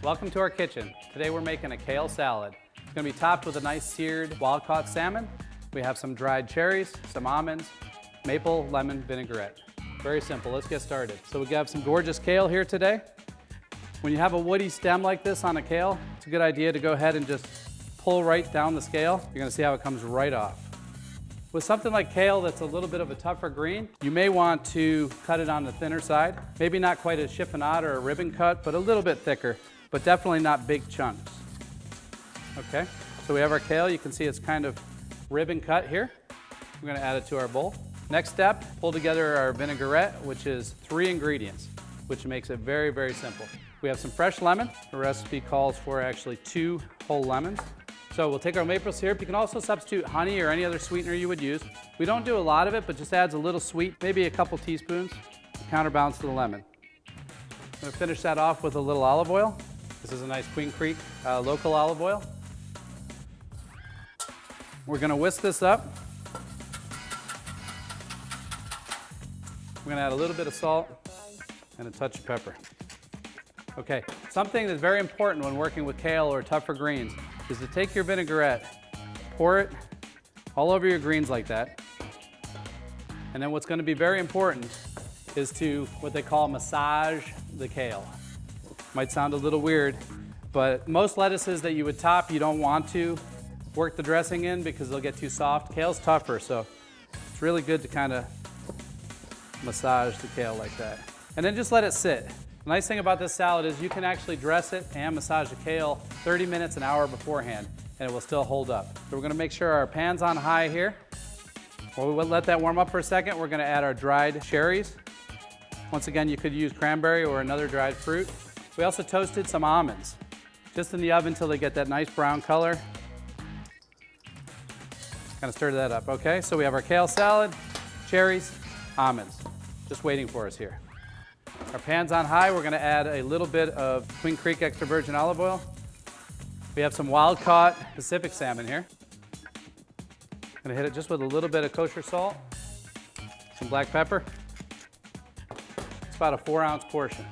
Welcome to our kitchen. Today we're making a kale salad. It's going to be topped with a nice seared wild-caught salmon. We have some dried cherries, some almonds, maple lemon vinaigrette. Very simple. Let's get started. So we have some gorgeous kale here today. When you have a woody stem like this on a kale, it's a good idea to go ahead and just pull right down the scale. You're going to see how it comes right off. With something like kale that's a little bit of a tougher green, you may want to cut it on the thinner side. Maybe not quite a chiffonade or a ribbon cut, but a little bit thicker, but definitely not big chunks. Okay, so we have our kale. You can see it's kind of ribbon cut here. We're going to add it to our bowl. Next step, pull together our vinaigrette, which is 3 ingredients, which makes it very, very simple. We have some fresh lemon. The recipe calls for actually 2 whole lemons. So we'll take our maple syrup. You can also substitute honey or any other sweetener you would use. We don't do a lot of it, but just adds a little sweet, maybe a couple teaspoons, to counterbalance the lemon. I'm going to finish that off with a little olive oil. This is a nice Queen Creek local olive oil. We're going to whisk this up. We're going to add a little bit of salt and a touch of pepper. Okay, something that's very important when working with kale or tougher greens is to take your vinaigrette, pour it all over your greens like that. And then what's going to be very important is to what they call massage the kale. Might sound a little weird, but most lettuces that you would top, you don't want to work the dressing in because they'll get too soft. Kale's tougher, so it's really good to kind of massage the kale like that. And then just let it sit. The nice thing about this salad is you can actually dress it and massage the kale 30 minutes, an hour beforehand, and it will still hold up. So we're going to make sure our pan's on high here. While we let that warm up for a second, we're going to add our dried cherries. Once again, you could use cranberry or another dried fruit. We also toasted some almonds, just in the oven until they get that nice brown color. Kind of stir that up, okay? So we have our kale salad, cherries, almonds, just waiting for us here. Our pan's on high. We're going to add a little bit of Queen Creek extra virgin olive oil. We have some wild-caught Pacific salmon here. I'm going to hit it just with a little bit of kosher salt, some black pepper. It's about a 4-ounce portion.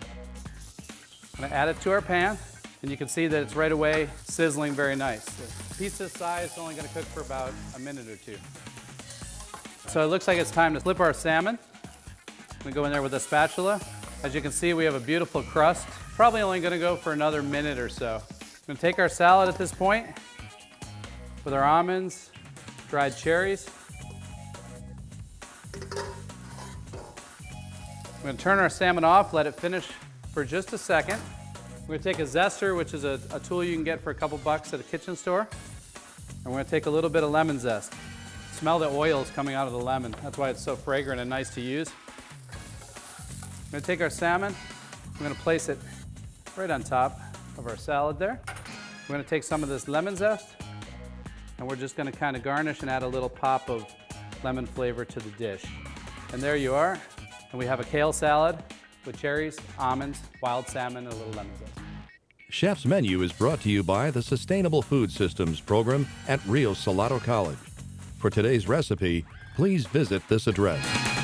I'm going to add it to our pan, and you can see that it's right away sizzling very nice. A piece this size is only going to cook for about a minute or 2. So it looks like it's time to flip our salmon. I'm going to go in there with a spatula. As you can see, we have a beautiful crust. Probably only going to go for another minute or so. I'm going to take our salad at this point with our almonds, dried cherries. I'm going to turn our salmon off, let it finish for just a second. We're going to take a zester, which is a tool you can get for a couple bucks at a kitchen store. And we're going to take a little bit of lemon zest. Smell the oils coming out of the lemon. That's why it's so fragrant and nice to use. We're going to take our salmon, we're going to place it right on top of our salad there. We're going to take some of this lemon zest, and we're just going to kind of garnish and add a little pop of lemon flavor to the dish. And there you are. And we have a kale salad with cherries, almonds, wild salmon, and a little lemon zest. Chef's Menu is brought to you by the Sustainable Food Systems program at Rio Salado College. For today's recipe, please visit this address.